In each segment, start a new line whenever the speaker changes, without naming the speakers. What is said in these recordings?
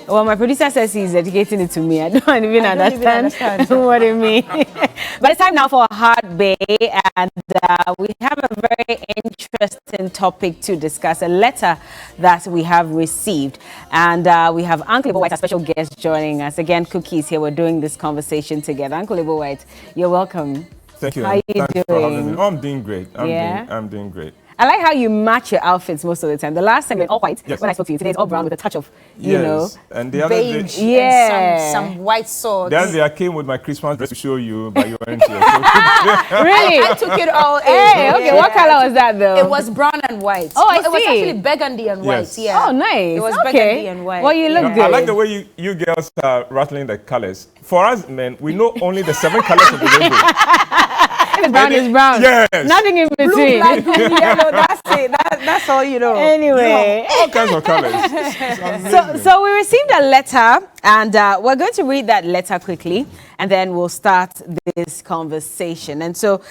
Well, my producer says he's dedicating it to me. I don't even understand what it means. But it's time now for a hard bay, and we have a very interesting topic to discuss, a letter that we have received. And we have Uncle Ibo White, a special guest, joining us. Again, Cookies here. We're doing this conversation together. Uncle Ibo White, you're welcome.
Thank you.
How are you doing?
For having me. Oh, I'm doing great.
Yeah?
I'm doing great.
I like how you match your outfits most of the time. The last time you were all white.
Yes.
When I spoke to you today, it's all brown with a touch of, you know,
and the other
beige
day,
and some white swords.
the other day I came with my Christmas dress to show you, but you weren't here.
Really?
I took it all in.
Hey, okay, what color was that though?
It was brown and white.
Oh, I
It was
see.
actually burgundy and white.
Yes.
Yeah.
Oh, nice.
It was
okay.
burgundy and white.
Well, you look good.
I like the way you girls are rattling the colors. For us men, we know only the 7 colors of the rainbow.
If it's brown, it's brown.
Yes.
Nothing in between.
Blue, black, green, yellow. That's it. That's all you know.
Anyway.
All kinds of colors.
So we received a letter, and we're going to read that letter quickly, and then we'll start this conversation. And so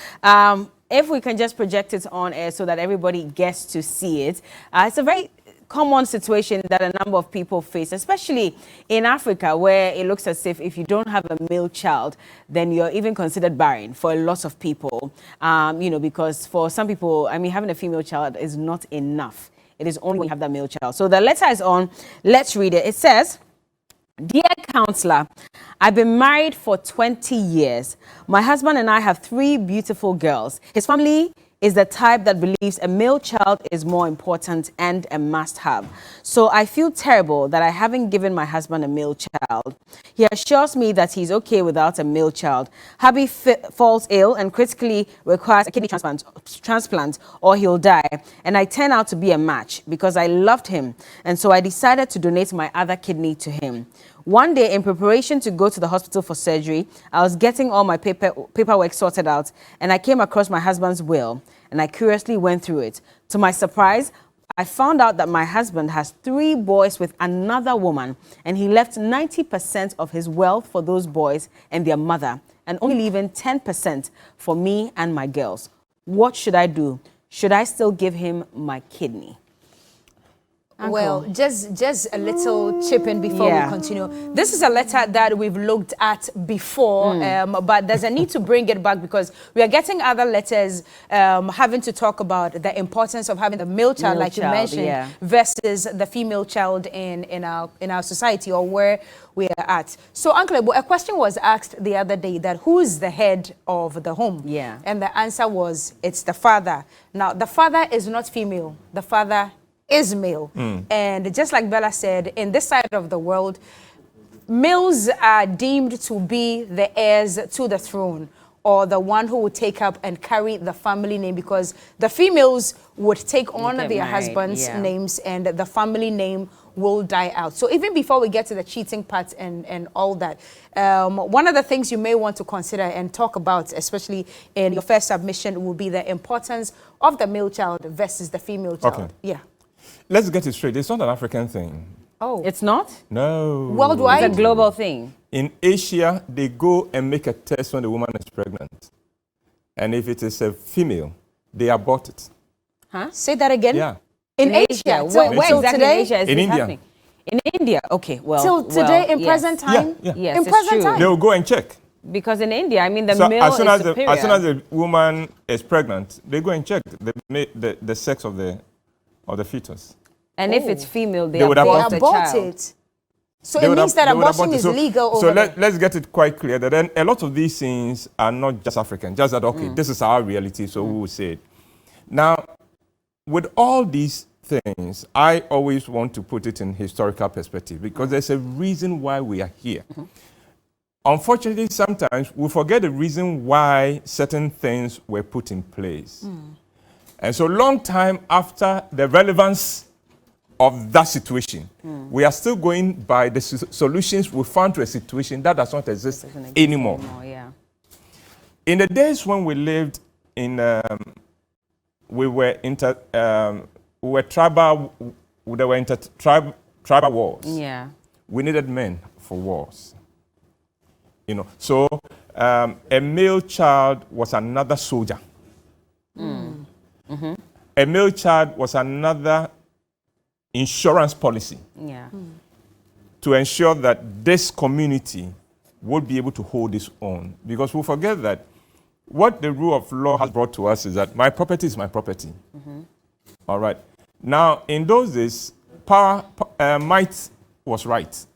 if we can just project it on air so that everybody gets to see it. It's a very common situation that a number of people face, especially in Africa, where it looks as if you don't have a male child, then you're even considered barren for a lot of people. You know, because for some people, I mean, having a female child is not enough. It is only when you have that male child. So the letter is on. Let's read it. It says, "Dear counselor, I've been married for 20 years. My husband and I have 3 beautiful girls. His family is the type that believes a male child is more important and a must-have. So I feel terrible that I haven't given my husband a male child. He assures me that he's okay without a male child. Hubby falls ill and critically requires a kidney transplant or he'll die. And I turn out to be a match because I loved him. And so I decided to donate my other kidney to him. One day, in preparation to go to the hospital for surgery, I was getting all my paperwork sorted out, and I came across my husband's will, and I curiously went through it. To my surprise, I found out that my husband has 3 boys with another woman, and he left 90% of his wealth for those boys and their mother, and only leaving 10% for me and my girls. What should I do? Should I still give him my kidney?" Uncle.
Well, just a little chip in before we continue. This is a letter that we've looked at before, but there's a need to bring it back because we are getting other letters having to talk about the importance of having the male child, like you mentioned, versus the female child in our society or where we are at. So, Uncle, a question was asked the other day that who's the head of the home?
Yeah.
And the answer was it's the father. Now, the father is not female. The father is male. And just like Bella said, in this side of the world, males are deemed to be the heirs to the throne or the one who would take up and carry the family name, because the females would take on their husbands' names and the family name will die out. So even before we get to the cheating part and all that, one of the things you may want to consider and talk about, especially in your first submission, will be the importance of the male child versus the female child.
Okay.
Yeah.
Let's get it straight. It's not an African thing.
Oh.
It's not?
No.
Worldwide?
It's a global thing.
In Asia, they go and make a test when the woman is pregnant. And if it is a female, they abort it.
Huh?
Say that again?
Yeah.
In Asia?
Where exactly
today?
in Asia is
In
this
India.
happening? In India? Okay, well.
Till today, in present time?
Yeah.
Yes,
in
it's
present
true.
time?
They will go and check.
Because in India, I mean, the
So
male
as soon
is
as
superior.
as soon as the woman is pregnant, they go and check the sex of the fetus.
And if it's female, they
would
abort the
abort
child.
it. So it means that abortion is legal over there.
Let's get it quite clear that then a lot of these things are not just African, just that, okay, this is our reality, so we will say it. Now, with all these things, I always want to put it in historical perspective because there's a reason why we are here. Unfortunately, sometimes we forget the reason why certain things were put in place. And so long time after the relevance of that situation, we are still going by the solutions we found to a situation that does not exist anymore. In the days when we lived in, we were tribal, there were tribal wars.
Yeah.
We needed men for wars. You know, so a male child was another soldier. A male child was another insurance policy.
Yeah.
to ensure that this community will be able to hold its own. Because we forget that what the rule of law has brought to us is that my property is my property. All right. Now, in those days, might was right.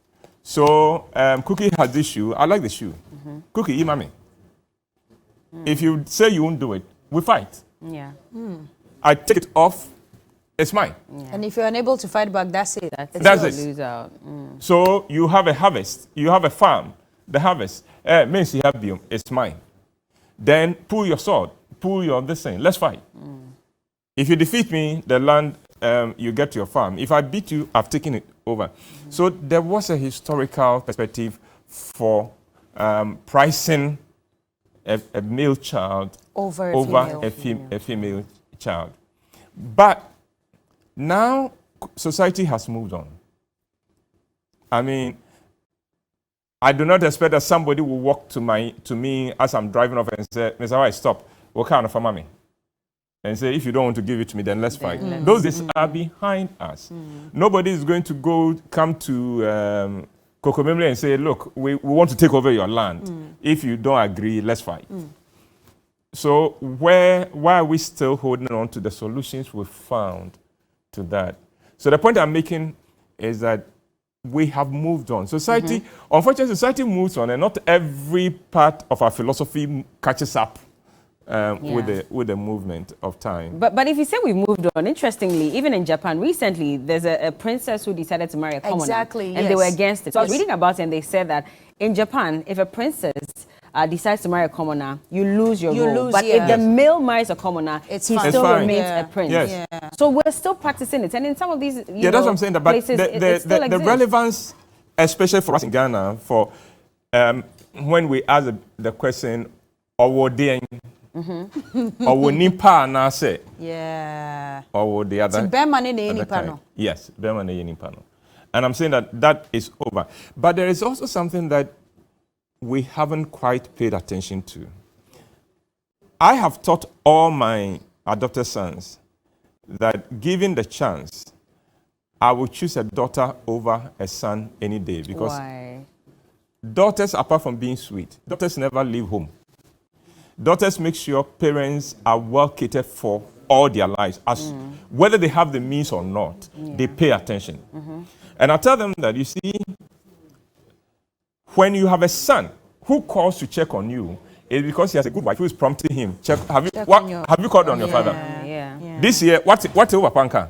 So, Cookie has this shoe. I like the shoe. Cookie, mommy. If you say you won't do it, we fight.
Yeah.
I take it off. It's mine.
Yeah. And if you're unable to fight back, that's it.
That's it.
Lose out.
So you have a harvest. You have a farm. The harvest means you have biome. It's mine. Then pull your sword. Pull your this thing. Let's fight. If you defeat me, the land, you get to your farm. If I beat you, I've taken it over. So there was a historical perspective for pricing a male child
over
a female child. But now society has moved on. I mean, I do not expect that somebody will walk to me as I'm driving off and say, Mr. White, stop. What kind of a mommy? And say, if you don't want to give it to me, then let's fight. Those days are behind us. Nobody is going to come to Kokomemle and say, look, we want to take over your land. If you don't agree, let's fight. So why are we still holding on to the solutions we found to that? So the point I'm making is that we have moved on. Society, unfortunately, society moves on, and not every part of our philosophy catches up with the movement of time.
But if you say we moved on, interestingly, even in Japan recently, there's a princess who decided to marry a commoner.
Exactly,
and they were against it. So I was reading about it, and they said that in Japan, if a princess decides to marry a commoner, you lose your role. But if the male marries a commoner, he still remains a prince.
Yes.
So we're still practicing it. And in some of these
that's what I'm saying. But
places,
the relevance, especially for us in Ghana, for when we ask the question, or nipa na say, or the other. Yes, and I'm saying that is over. But there is also something that we haven't quite paid attention to. I have taught all my adopted sons that given the chance, I would choose a daughter over a son any day, because daughters, apart from being sweet, daughters never leave home. Daughters make sure parents are well catered for all their lives, as whether they have the means or not, they pay attention. And I tell them that, you see, when you have a son who calls to check on you, it's because he has a good wife who is prompting him. Have you called on your father? This year, what's over Panka?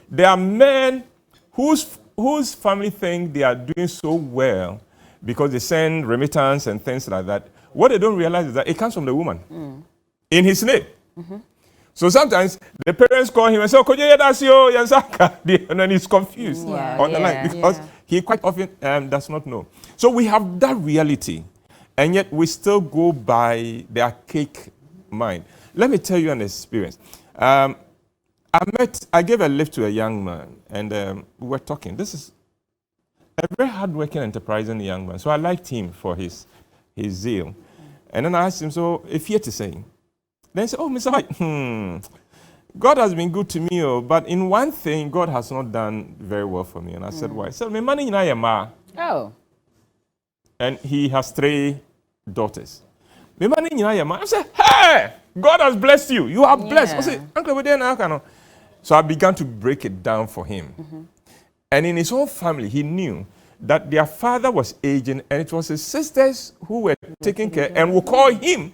There are men whose family think they are doing so well because they send remittance and things like that. What they don't realize is that it comes from the woman in his name. So sometimes the parents call him and say, and then he's confused on the line because he quite often does not know. So we have that reality, and yet we still go by the archaic mind. Let me tell you an experience. I gave a lift to a young man, and we were talking. This is a very hardworking, enterprising young man. So I liked him for his zeal. And then I asked him, so if he had to say, then he said, oh, Mr. White, God has been good to me, but in one thing, God has not done very well for me. And I said, why? He said, my money in Ayama.
Oh. And
he has 3 daughters. My money in Ayama. I said, hey, God has blessed you. You are blessed. I said, Uncle, so I began to break it down for him. And in his own family, he knew that their father was aging, and it was his sisters who were taking care and would call him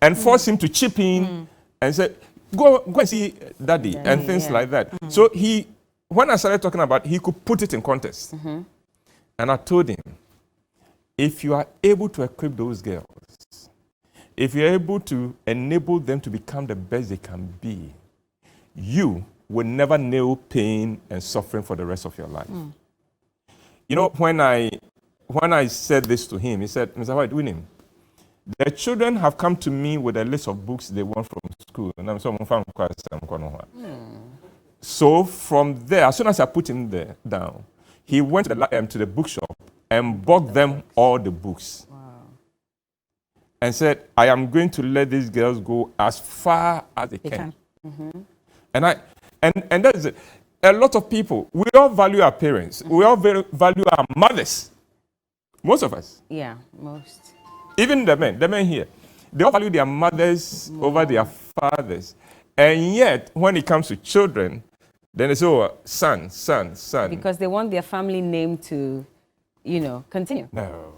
and force him to chip in and say, go and see daddy and things like that. So when I started talking about, he could put it in context. And I told him, if you are able to equip those girls, if you're able to enable them to become the best they can be, you will never know pain and suffering for the rest of your life. You know, when I said this to him, he said, Mr. White, win him. The children have come to me with a list of books they want from school. And I'm so from there, as soon as I put him down, he went to the bookshop and bought them all the books. And said, I am going to let these girls go as far as they can. And that is it. a lot of people, we all value our parents. We all value our mothers. Most of us.
Yeah, most.
Even the men here. They all value their mothers over their fathers. And yet, when it comes to children, then it's son.
Because they want their family name to, continue.
No.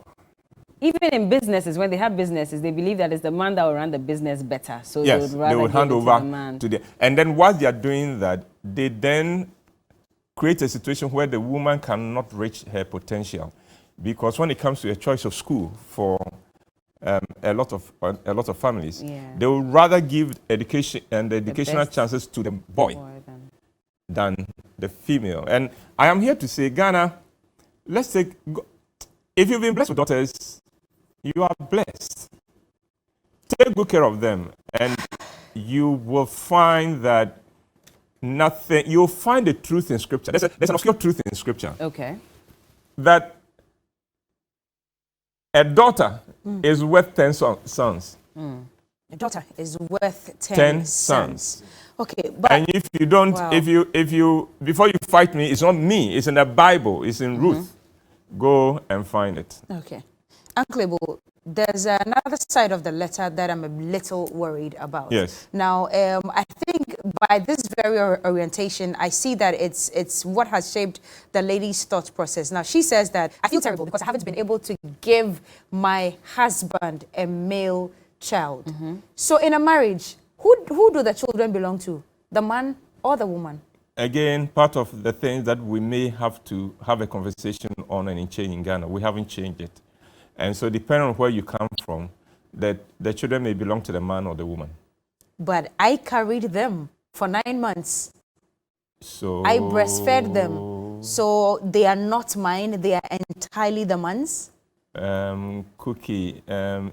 Even in businesses, when they have businesses, they believe that it's the man that will run the business better. So
yes,
they
would hand over
to the man.
And then while they are doing that, they then create a situation where the woman cannot reach her potential. Because when it comes to a choice of school for a lot of families, they would rather give education and educational chances to the boy than the female. And I am here to say, Ghana, if you've been blessed with daughters, you are blessed. Take good care of them, and you will find that you'll find the truth in Scripture. There's an obscure truth in Scripture.
Okay.
That a daughter is worth 10 sons.
A daughter is worth
10 sons.
Okay, but
and if you don't, if you, before you fight me, it's not me. It's in the Bible. It's in Ruth. Go and find it.
Okay. Uncle Ebo, there's another side of the letter that I'm a little worried about.
Yes.
Now, I think by this very orientation, I see that it's what has shaped the lady's thought process. Now, she says that I feel terrible because I haven't been able to give my husband a male child. So in a marriage, who do the children belong to? The man or the woman?
Again, part of the things that we may have to have a conversation on and change in Ghana, we haven't changed it. And so depending on where you come from, the children may belong to the man or the woman.
But I carried them for 9 months.
So
I breastfed them. So they are not mine. They are entirely the man's.
Cookie,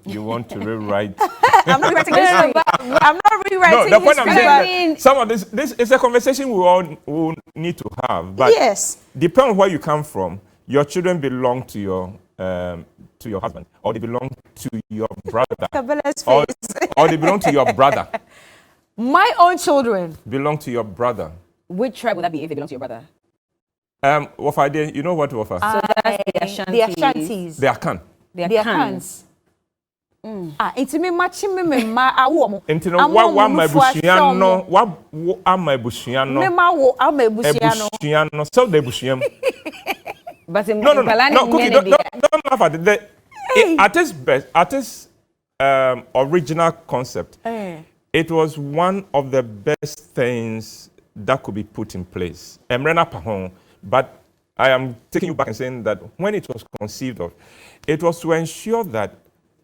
you want to rewrite?
I'm not rewriting history. I'm not rewriting
No, the point I'm
history.
saying that some of this is a conversation we all will need to have. But
yes,
depending on where you come from, your children belong to your husband, or they belong to your brother, or they belong to your brother.
My own children
belong to your brother.
Which tribe would that be if they belong to your brother?
Wafa, you know what Wafa?
So that's the Ashantis.
The Ashantis.
They are
The
Khans.
It's me matching me ma awo.
Into no wa my busiano, wa am my busiano.
Me ma wo am my busiano.
Busiano, so the busiam.
But in
No, Cookie, don't laugh at it. At its original concept, it was one of the best things that could be put in place. But I am taking you back and saying that when it was conceived of, it was to ensure that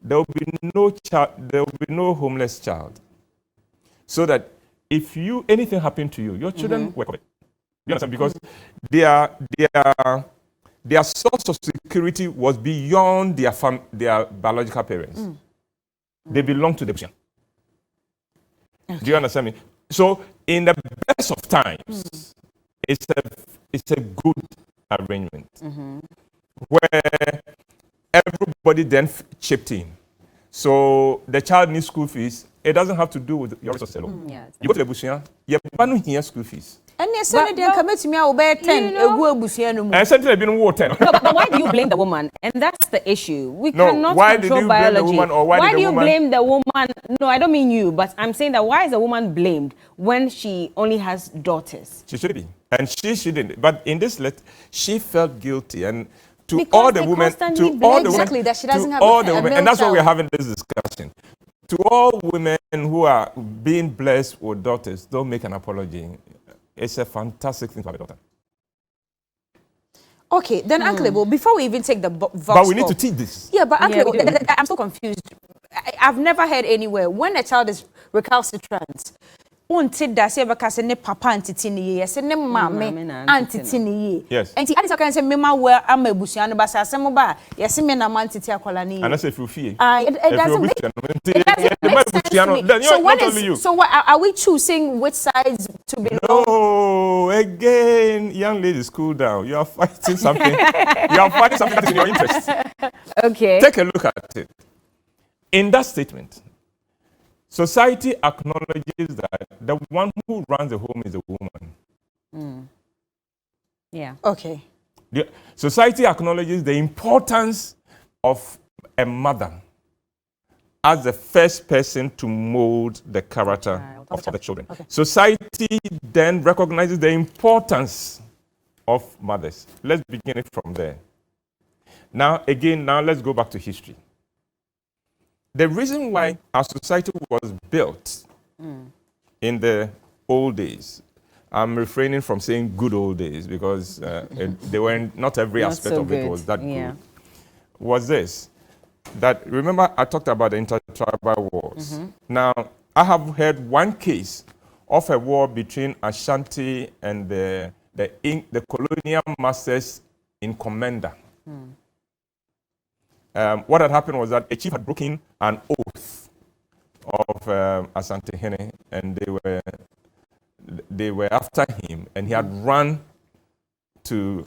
there will be no child, there will be no homeless child, so that if anything happened to you, your children were covered. You understand? Because their source of security was beyond their biological parents. They belong to the Busian. Do you understand me? So, in the best of times, it's a good arrangement where everybody then chipped in. So the child needs school fees. It doesn't have to do with your resources alone. You go to the Busian, you have here school fees.
And yes, they come to me over 10.
And certainly been over 10.
But why do you blame the woman? And that's the issue. We cannot control biology. Why do you blame the woman? No, I don't mean you, but I'm saying that why is the woman blamed when she only has daughters?
She should be. And she shouldn't. But in this letter, she felt guilty. And to
because
all the women,
that she doesn't have
all the women, and that's why
child.
we're having this discussion. To all women who are being blessed with daughters, don't make an apology. It's a fantastic thing to have a daughter.
Okay, then Uncle Ebo, before we even take the vox
but we need to teach this.
Yeah, but Uncle Ebo, I'm so confused. I've never heard anywhere when a child is recalcitrant. Until that say because ne papa antitini ye, say ne mama antitini ye.
Yes.
And I can say me ma well am ebusuano ba say asem ba yes me na man titi akola ni.
And I say if you fear.
It doesn't make sense. So what are we choosing which sides to belong?
No, again, young ladies, cool down. You are fighting something. You are fighting something that is in your interest.
Okay.
Take a look at it. In that statement, society acknowledges that the one who runs the home is the woman.
Yeah.
Okay.
The society acknowledges the importance of a mother as the first person to mold the character of the children.
Okay.
Society then recognizes the importance of mothers. Let's begin it from there. Now let's go back to history. The reason why our society was built in the old days, I'm refraining from saying good old days because they weren't, not every
Not
aspect
so
of it
good.
was that
Yeah.
good, was this. That, remember, I talked about the intertribal wars. Now, I have heard one case of a war between Ashanti and the colonial masters in Commander. What had happened was that a chief had broken an oath of Asante Hene, and they were after him, and he had run to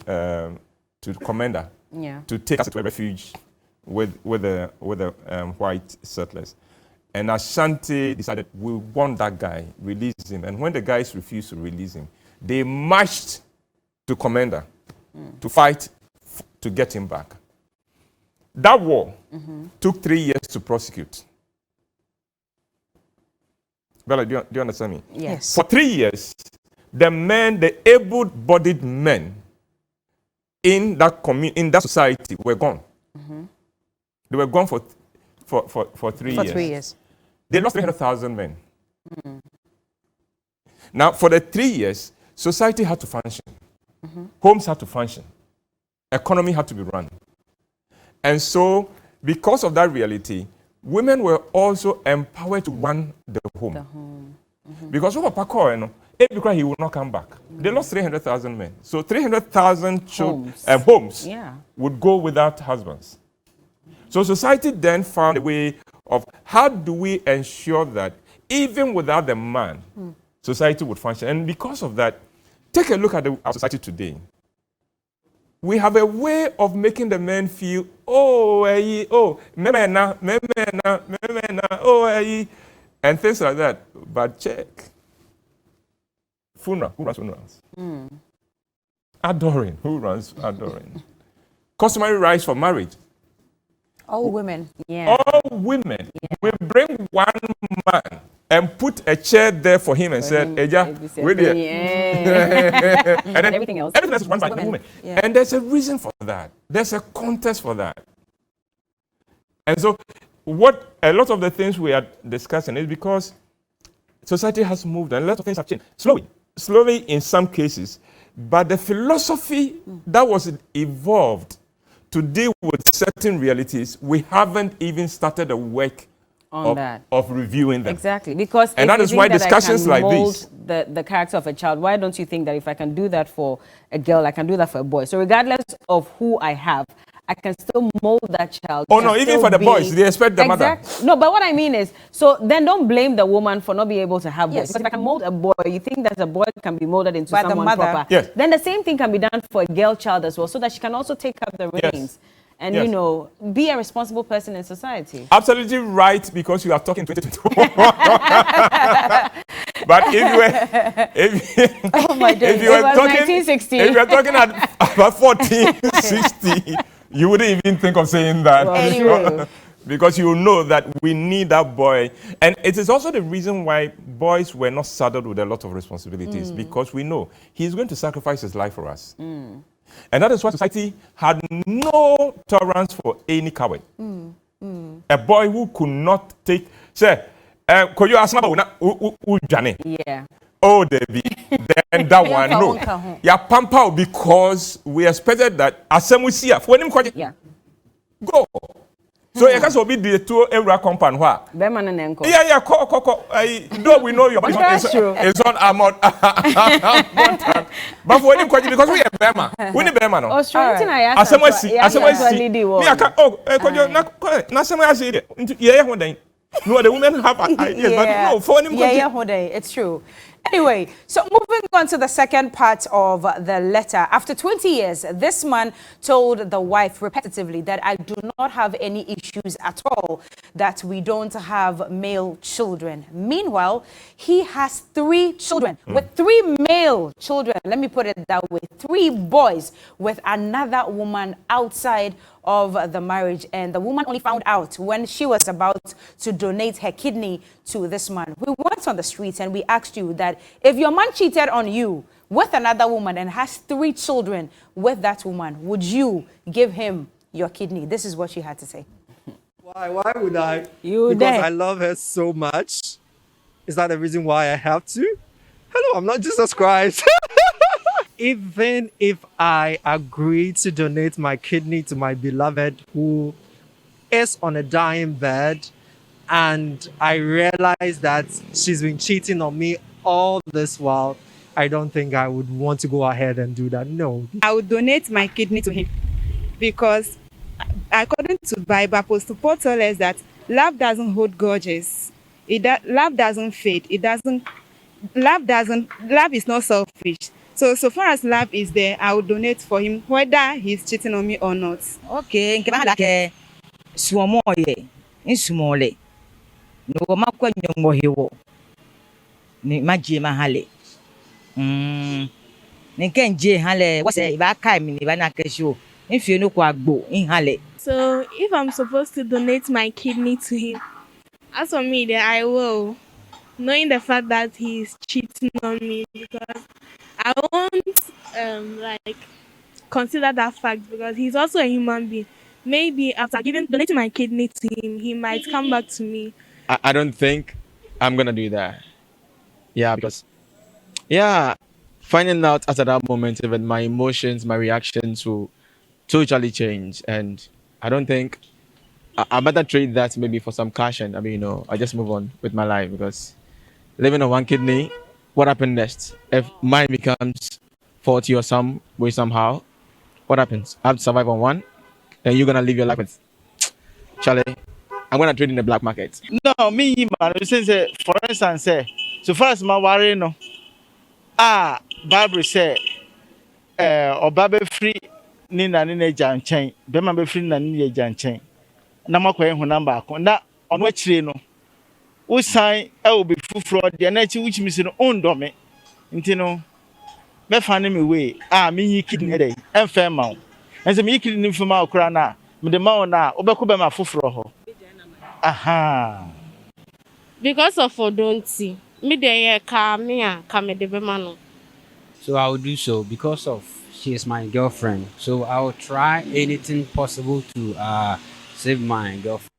Commander to take us to a refuge with the white settlers. And Ashanti decided, we want that guy, release him. And when the guys refused to release him, they marched to Commander to fight to get him back. That war took 3 years to prosecute. Bella, do you understand me?
Yes.
For 3 years, the able-bodied men in that society were gone. They were gone for 3 years.
For 3 years.
They lost 300,000 men. Now, for the 3 years, society had to function. Homes had to function. Economy had to be run. And so, because of that reality, women were also empowered to run the home. Because over Paco, he will not come back. They lost 300,000 men. So 300,000 homes would go without husbands. So society then found a way of how do we ensure that even without the man, society would function. And because of that, take a look at our society today. We have a way of making the men feel, and things like that. But check. Funeral, who runs funerals? Adoring, who runs adoring? Customary rights for marriage.
All women.
Yeah.
All women. We bring one man and put a chair there for him and said, Eja, we're there.
And then everything else
is run by the woman.
Yeah.
And there's a reason for that. There's a context for that. And so what a lot of the things we are discussing is because society has moved and a lot of things have changed. Slowly in some cases, but the philosophy that was evolved to deal with certain realities, we haven't even started the work of reviewing them.
Exactly, because
and that is why discussions like this,
the character of a child, why don't you think that if I can do that for a girl, I can do that for a boy? So regardless of who I have, I can still mold that child.
Oh no, even for the boys, they expect the mother.
No, but what I mean is, so then don't blame the woman for not being able to have boys. Because if I can mold a boy, you think that a boy can be molded into someone proper.
Yes.
Then the same thing can be done for a girl child as well, so that she can also take up the reins. And, you know, be a responsible person in society.
Absolutely right, because you are talking 2021. But if you were talking at about 14, 60, you wouldn't even think of saying that.
Well, anyway.
Because you know that we need that boy. And it is also the reason why boys were not saddled with a lot of responsibilities, because we know he's going to sacrifice his life for us. And that is why society had no tolerance for any coward. A boy who could not take, say, could you ask me about
Yeah.
Oh, Debbie, then that one, no. Yeah, pampa, because we expected that as we see when him go. So you can be the two every compound where. Yeah, though we know your body is on armored. But for him, because we are Bema. We need Bema.
Oh, straight in I asked.
No, the women have ideas, but no, for him.
It's true. Anyway, so moving on to the second part of the letter. After 20 years, this man told the wife repetitively that I do not have any issues at all, that we don't have male children. Meanwhile, he has 3 children with 3 male children. Let me put it that way. 3 boys with another woman outside of the marriage, and the woman only found out when she was about to donate her kidney to this man. We went on the streets and we asked you that if your man cheated on you with another woman and has 3 children with that woman, would you give him your kidney? This is what she had to say.
Why would I?
Because
I love her so much. Is that the reason why I have to? Hello, I'm not Jesus Christ. Even if I agree to donate my kidney to my beloved who is on a dying bed, and I realize that she's been cheating on me all this while, I don't think I would want to go ahead and do that. No.
I would donate my kidney to him because according to Bible, Apostle Paul tells us that love doesn't hold grudges. Love doesn't fade. Love is not selfish. So far as love is there, I will donate for him, whether he's cheating on me or not.
Okay, nke ba like suomo ye, insumole. No makwa nyongo hewo. Ni maji mahale. Nke nje hale, wase iba kai mi ni ba na kesho. If no kwa agbo, in hale.
So if I'm supposed to donate my kidney to him, as for me, then I will, knowing the fact that he's cheating on me, because I won't consider that fact, because he's also a human being. Maybe after donating my kidney to him, he might come back to me.
I don't think I'm gonna do that. Yeah, because finding out at that moment, even my emotions, my reactions will totally change, and I don't think I better trade that maybe for some cash, and I just move on with my life, because living on one kidney, what happens next? If mine becomes faulty or some way somehow, what happens? I have to survive on one, then you're gonna live your life with Charlie. I'm gonna trade in the black market.
No, me man, since for instance, so far as my worry no. Bible say, Obabe free nina janchen, Bema be free na nina janchen. Na makwa hu number ko na ono chire no. Wo san will be full fraud the na chi which means no ondo me. Nti no me fa me way. Me yi kidney dey. Enfa ma wo. Ense me yi kidney fuma okra na. Me de ma wo na obekọ be ma fufuro ho. Aha.
Because of Odonti, me de kame de bemano.
So I will do so because of she is my girlfriend. So I will try anything possible to save my girlfriend.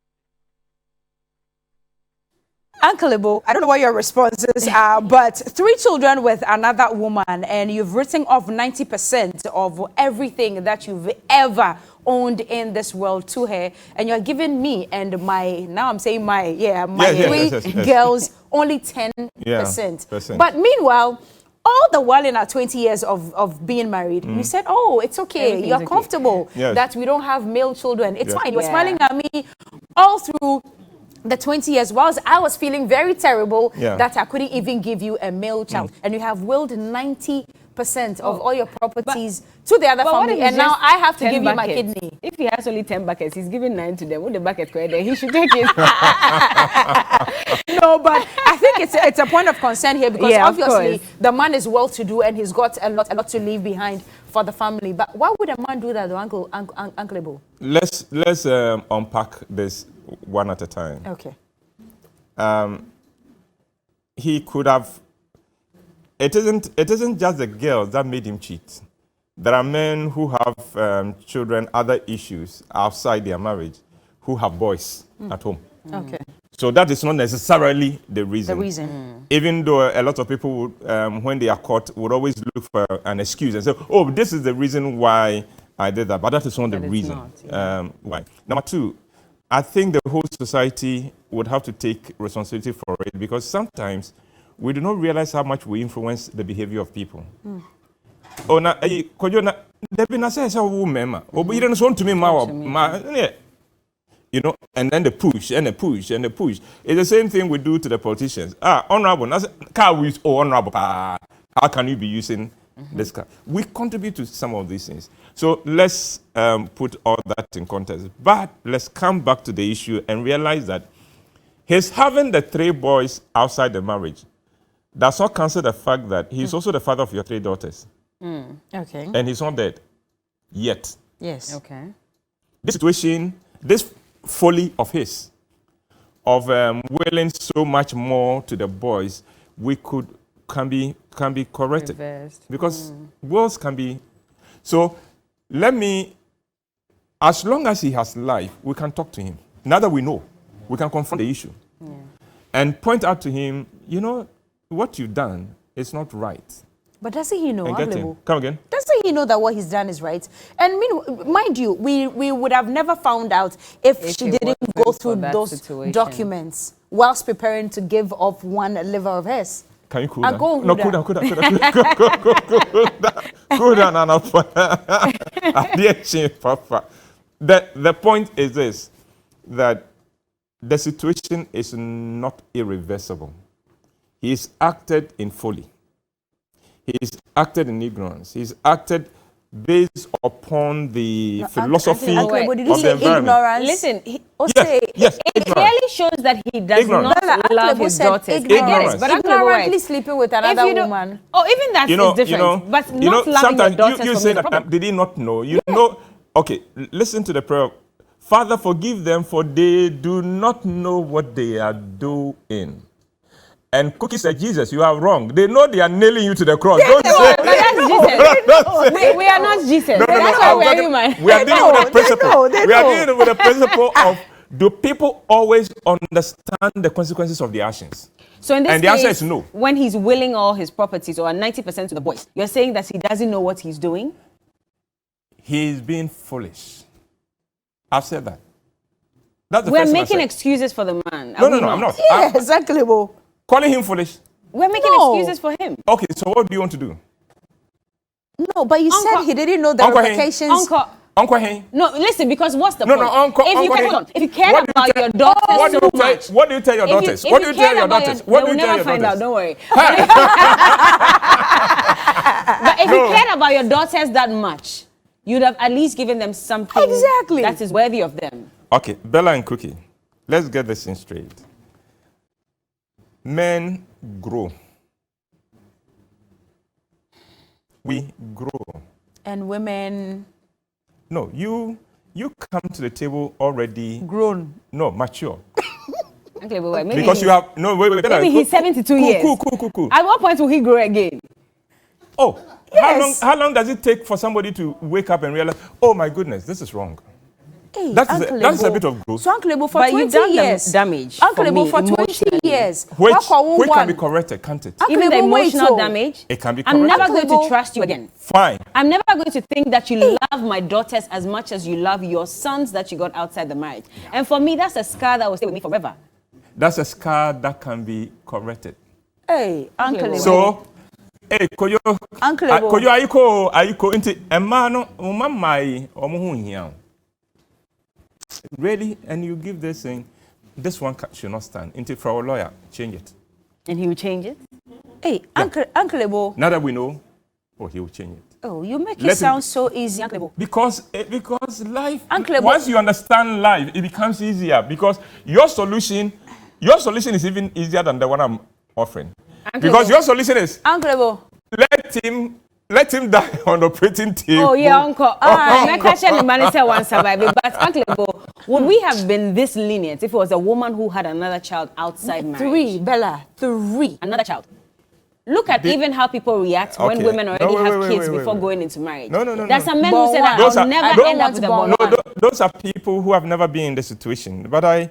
Uncle Ibo, I don't know what your responses are, but 3 children with another woman, and you've written off 90% of everything that you've ever owned in this world to her, and you're giving me and my, now I'm saying my 3 girls only 10%. But meanwhile, all the while in our 20 years of being married, you said, oh, it's okay. You're comfortable that we don't have male children. It's fine. You're smiling at me all through the 20 years, whilst I was feeling very terrible that I couldn't even give you a male child. And you have willed 90% of all your properties to the other family, and now I have to give you my kidney.
If he has only 10 buckets, he's giving 9 to them. With the bucket there, he should take it.
No, but I think it's a point of concern here, because obviously the man is well-to-do and he's got a lot to leave behind for the family. But why would a man do that, Uncle Ibo?
Let's unpack this one at a time.
Okay.
He could have. It isn't just the girls that made him cheat. There are men who have children, other issues outside their marriage, who have boys at home.
Okay.
So that is not necessarily the reason. Even though a lot of people would, when they are caught, would always look for an excuse and say, oh, this is the reason why I did that. But that is not the reason why. Number 2, I think the whole society would have to take responsibility for it, because sometimes we do not realize how much we influence the behavior of people. Oh, na kojo na debi na say woman. Oh, you don't want to me You know, and then the push and the push and the push. It's the same thing we do to the politicians. Honorable, car we use, honorable. How can you be using this car? We contribute to some of these things. So let's put all that in context. But let's come back to the issue and realize that his having the 3 boys outside the marriage does not cancel the fact that he's also the father of your 3 daughters.
Okay.
And he's not dead yet.
Yes.
Okay.
This situation, this folly of his, of willing so much more to the boys, can be corrected.
Reversed.
Because wills can be. So let me, as long as he has life, we can talk to him. Now that we know, we can confront the issue and point out to him, you know, what you've done is not right.
But doesn't he know?
And get him. Come again.
Doesn't he know that what he's done is right? And mind you, we would have never found out if she
it
didn't
wasn't
go
for
through
that
those
situation.
documents whilst preparing to give up one liver of his.
Can you cool
And
down?
go
No,
Huda.
cool down. Cool down, Anna. Papa. The point is this, that the situation is not irreversible. He's acted in folly. He's acted in ignorance. He's acted based upon the philosophy of
Uncle, did you
the
say
environment.
ignorance?
Listen,
Yes,
it
ignorance.
clearly shows that he does
Ignorance.
not love
Uncle
his
said
daughters. I get
ignorance.
it, but Uncle
ignorantly
Boy,
sleeping with
if
another
you don't-
woman.
Oh, even that is different. But not loving your
sometimes
daughters
you
for
say
me is a
that
problem.
did he not know? You know. Okay, listen to the prayer. Father, forgive them, for they do not know what they are doing. And Cookie said, Jesus, you are wrong. They know they are nailing you to the cross. Don't say.
But that's Jesus. We are not Jesus. That's why we are human.
We are dealing with the principle.
they
We are
know.
dealing with the principle of, do people always understand the consequences of their actions?
So in this
And the
case,
answer is no.
when he's willing all his properties, or 90% to the boys, you're saying that he doesn't know what he's doing?
He's being foolish. I've said that. That's the
We're
first thing I
making
said.
excuses for the man.
No, I'm not.
Yeah, exactly, Bo.
Calling him foolish.
We're making
No.
excuses for him.
Okay, so what do you want to do?
No, but you
Uncle-
said he didn't know the
Uncle Hen.
ramifications.
Uncle Hen.
No, listen, because what's the
No,
point?
Uncle
if you,
Hen.
hold on, if you cared
What do you
about
tell-
your daughters
What do
so
you tell?
much,
What do you tell your daughters? What do you tell your daughters? What do you
they
tell
will
your
never find out,
daughters?
don't worry. But if you cared about your daughters that much, you'd have at least given them something
Exactly.
that is worthy of them.
Okay, Bella and Cookie, let's get this thing straight. Men grow. We grow.
And women
No, you come to the table already.
grown.
No, mature.
Okay, but wait, maybe
Because you have no wait. Bella,
maybe he's 72 years.
Cool.
At what point will he grow again?
Oh,
Yes.
how long does it take for somebody to wake up and realize, oh my goodness, this is wrong?
Hey,
That is
Uncle
that is a
Ebo.
bit of growth.
So Uncle Ebo, for
But
20
you've done the
years.
damage
Uncle
for
Ebo,
me
for 20
emotionally.
years.
Which
Wako
can
one.
be corrected, can't it?
Uncle
Even the
Ebo, wait,
emotional
so-
damage,
It can be
I'm never
corrected.
going to trust you again.
Fine.
I'm never going to think that you love my daughters as much as you love your sons that you got outside the marriage. And for me, that's a scar that will stay with me forever.
That's a scar that can be corrected.
Hey, Uncle Ebo.
So, hey, Koyo,
Uncle Ebo.
Koyo, ayiko, inti, emano, umamai, omuhunyao. Really? And you give this thing, this one should not stand. Inti, for our lawyer, change it.
And he will change it.
Hey, Uncle Ebo.
Now that we know, he will change it.
Oh, you make
Let
it sound so easy.
Uncle Ebo.
Because life,
Uncle Ebo.
once you understand life, it becomes easier. Because your solution is even easier than the one I'm offering.
Uncle
Because
Ebo.
your solution is
Uncle Ebo.
let him die on the operating table.
Oh, yeah, Uncle. My question is manager one surviving. But Uncle Ebo, would we have been this lenient if it was a woman who had another child outside marriage?
3, Bella. 3.
Another child. Look at even how people react when
Okay.
women already
No,
have
wait,
kids
wait,
before
wait.
going into marriage.
No.
There's some men
But
who say that
Those
I'll
are-
never
I
end up with a
don't
born
No,
one.
those are people who have never been in this situation. But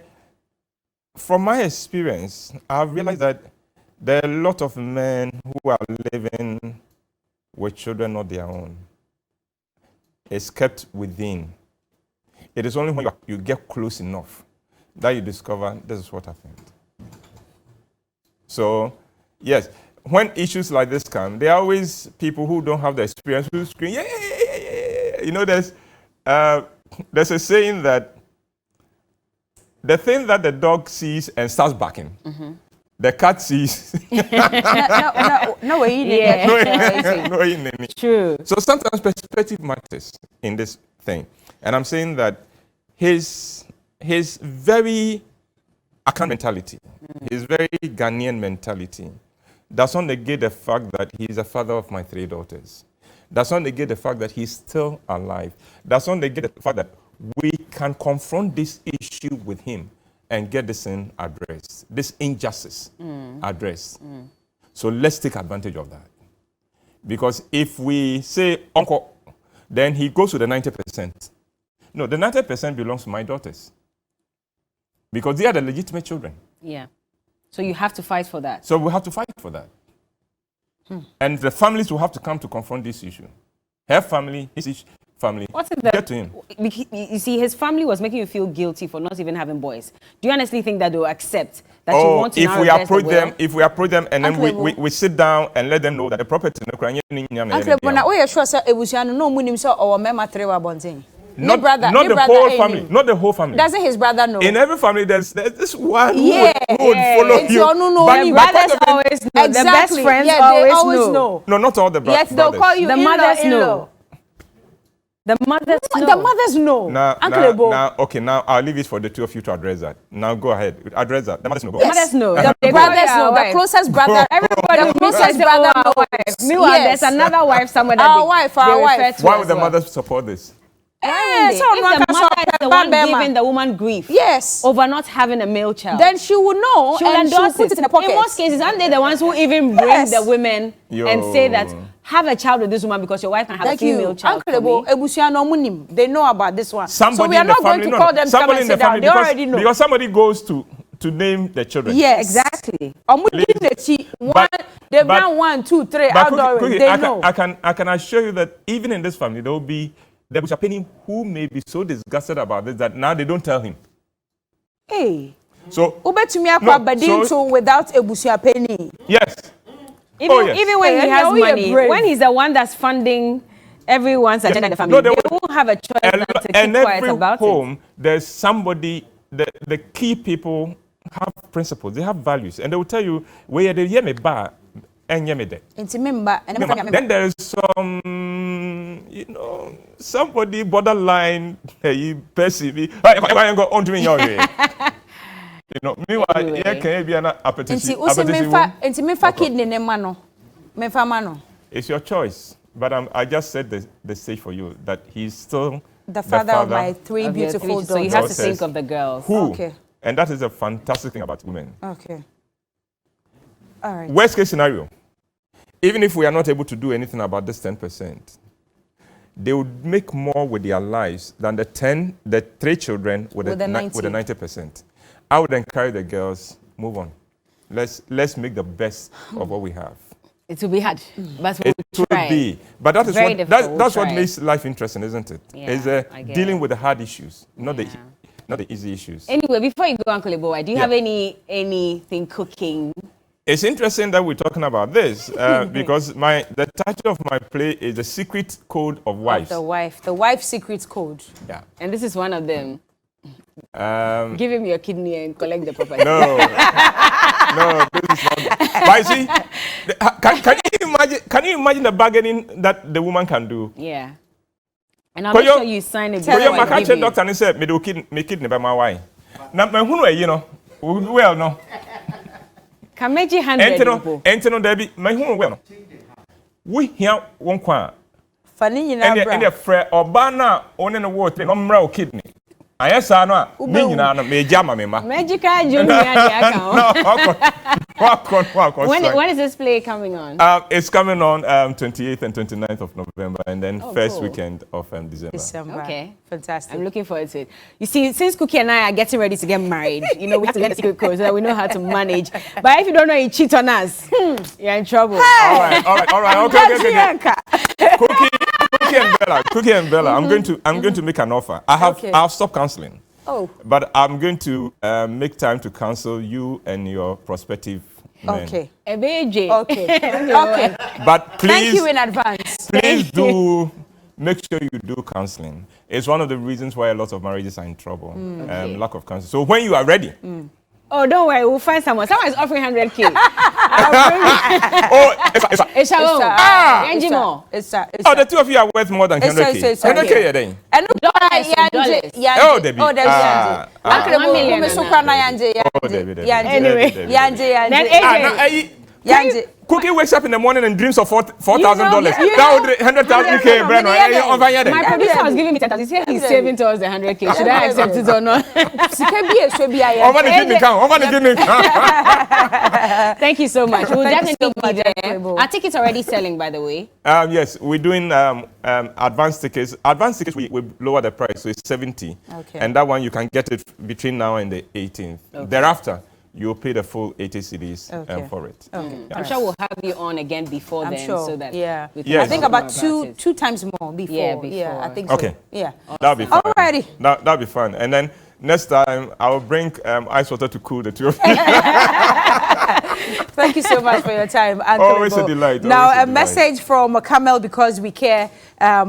from my experience, I've realized that there are a lot of men who are living with children not their own. It's kept within. It is only when you get close enough that you discover this is what happened. So, yes, when issues like this come, there are always people who don't have the experience who scream, yeah. You know, there's a saying that the thing that the dog sees and starts barking, the cat sees.
No way.
Yeah. True.
So sometimes perspective matters in this thing. And I'm saying that his very Akan mentality, his very Ghanaian mentality, does not negate the fact that he is the father of my 3 daughters. Does not negate the fact that he's still alive. Does not negate the fact that we can confront this issue with him and get this thing addressed, this injustice addressed. So let's take advantage of that. Because if we say uncle, then he goes to the 90%. No, the 90% belongs to my daughters. Because they are the legitimate children.
Yeah. So you have to fight for that.
So we have to fight for that. And the families will have to come to confront this issue. Her family, his family,
What's it
get to him.
You see, his family was making you feel guilty for not even having boys. Do you honestly think that they will accept that you want to now address the will?
If we approach them and then we sit down and let them know that the property in Ukraine.
Uncle, but now we are sure sir, Ebusiano no munim so or mema 3 wa bontin.
Not the whole family. Not the whole family.
Doesn't his brother know?
In every family, there's this one who would follow you.
The brothers always know.
Exactly.
The best friends
they
always know.
No, not all the brothers.
Yes, they'll call you
the mothers know. The mothers know.
The mothers know.
Now I'll leave it for the two of you to address that. Now go ahead. Address that. The mothers know.
The mothers know.
The brothers know. The closest brother.
Everybody
the closest brother knows.
Meanwhile, there's another wife somewhere that
our wife.
Why would the mothers support this?
So if the mother is the one giving the woman grief over not having a male child,
then she will know and she will put it in the pocket.
In most cases, aren't they the ones who even bring the women and say that have a child with this woman because your wife can have a female child?
They know about this one.
Somebody
so we are not going to call them to come and sit down. They already know.
Because somebody goes to name the children.
Yeah, exactly. They've done 1, 2, 3 outdoor. They know.
I can assure you that even in this family, there will be the Bushapeni who may be so disgusted about this that now they don't tell him.
Hey.
So
without a Bushapeni.
Yes.
Even when he has money, when he's the one that's funding everyone's agenda in the family, they won't have a choice than to keep quiet about it.
Every home, there's somebody, the key people have principles, they have values, and they will tell you, where the yeme ba and yeme de. Then there's some, somebody borderline, perceive, I go on to me your way. Meanwhile, here can be an appetitive. It's your choice, but I just set the stage for you that he's still
the father of my 3 beautiful daughters.
So you have to think of the girls.
Okay. And that is a fantastic thing about women.
Okay. All right.
Worst case scenario, even if we are not able to do anything about this 10%, they would make more with their lives than the 3 children with the 90%. I would encourage the girls, move on. Let's make the best of what we have.
It will be hard, but we'll try.
It will be. But that is that's what makes life interesting, isn't it?
Yeah,
it's dealing with the hard issues, not the easy issues.
Anyway, before you go, Uncle Eboa, do you have anything cooking?
It's interesting that we're talking about this because the title of my play is The Secret Code of Wives.
The wife secret code.
Yeah.
And this is one of them. Give him your kidney and collect the property.
No, this is not. But see, can you imagine the bargaining that the woman can do?
Yeah. And I'll make sure you sign it.
Tell my catcher doctor and said, "Me kidney by my wife." Now, well, no.
Can make you 100 people.
Enteno Debbie, my home well. We hear one qua.
Funny,
and a friend or banner on in the water, no kidney. I yes, I know. Me jama me ma.
Magical Junior. When is this play coming on?
It's coming on 28th and 29th of November, and then first weekend of December.
Okay,
fantastic.
I'm looking forward to it. You see, since Cookie and I are getting ready to get married, we have to learn the secret code so that we know how to manage. But if you don't know you cheat on us, you're in trouble.
Hey! All right. Okay. Cookie and Bella. I'm going to make an offer. I'll stop counseling.
Oh.
But I'm going to make time to counsel you and your prospective men.
Okay.
Okay.
Okay.
But please.
Thank you in advance.
Please do make sure you do counseling. It's one of the reasons why a lot of marriages are in trouble. Lack of counseling. So when you are ready.
Oh, don't worry, we'll find someone. Someone is offering 100K. It's a
Oh, the two of you are worth more than 100K. 100K, yeah, then.
And
Oh, Debbie.
Anyway,
Cookie wakes up in the morning and dreams of $4,000. That would 100,000 UK, Breno.
My producer was giving me 10,000. He said he's saving towards the 100K. Should I accept it or not? Thank you so much. We'll definitely be there. Our tickets are already selling, by the way.
Yes, we're doing advanced tickets. Advanced tickets, we lower the price, so it's 70.
Okay.
And that one, you can get it between now and the 18th. Okay. Thereafter, you'll pay the full 80 CDs for it.
Okay.
Yeah.
I'm sure we'll have you on again before then.
Sure.
So that
we can
Yes.
I think about two times more before.
Yeah,
I think so.
Okay.
Yeah.
That'll be fun.
Alrighty.
That'll be fun. And then next time, I will bring ice water to cool the two of you.
Thank you so much for your time.
Always a delight.
Now, a message from Camel, because we care,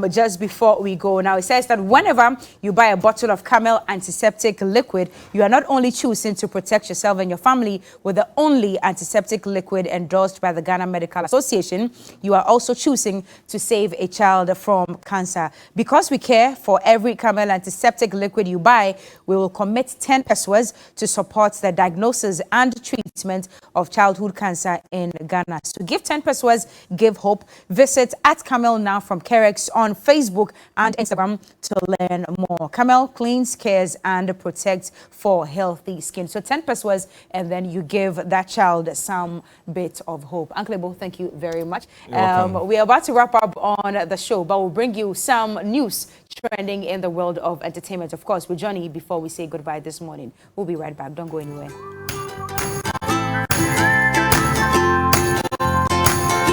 just before we go. Now, it says that whenever you buy a bottle of Camel antiseptic liquid, you are not only choosing to protect yourself and your family with the only antiseptic liquid endorsed by the Ghana Medical Association, you are also choosing to save a child from cancer. Because we care, for every Camel antiseptic liquid you buy, we will commit 10 pesos to support the diagnosis and treatment of childhood cancer in Ghana. So give 10 pesos, give hope. Visit @Camel Now from Kerex on Facebook and Instagram to learn more. Camel cleans, cares, and protects for healthy skin. So 10 pesos, and then you give that child some bit of hope. Uncle Ebo, thank you very much. We are about to wrap up on the show, but we'll bring you some news trending in the world of entertainment. Of course, with Johnny before we say goodbye this morning. We'll be right back. Don't go anywhere.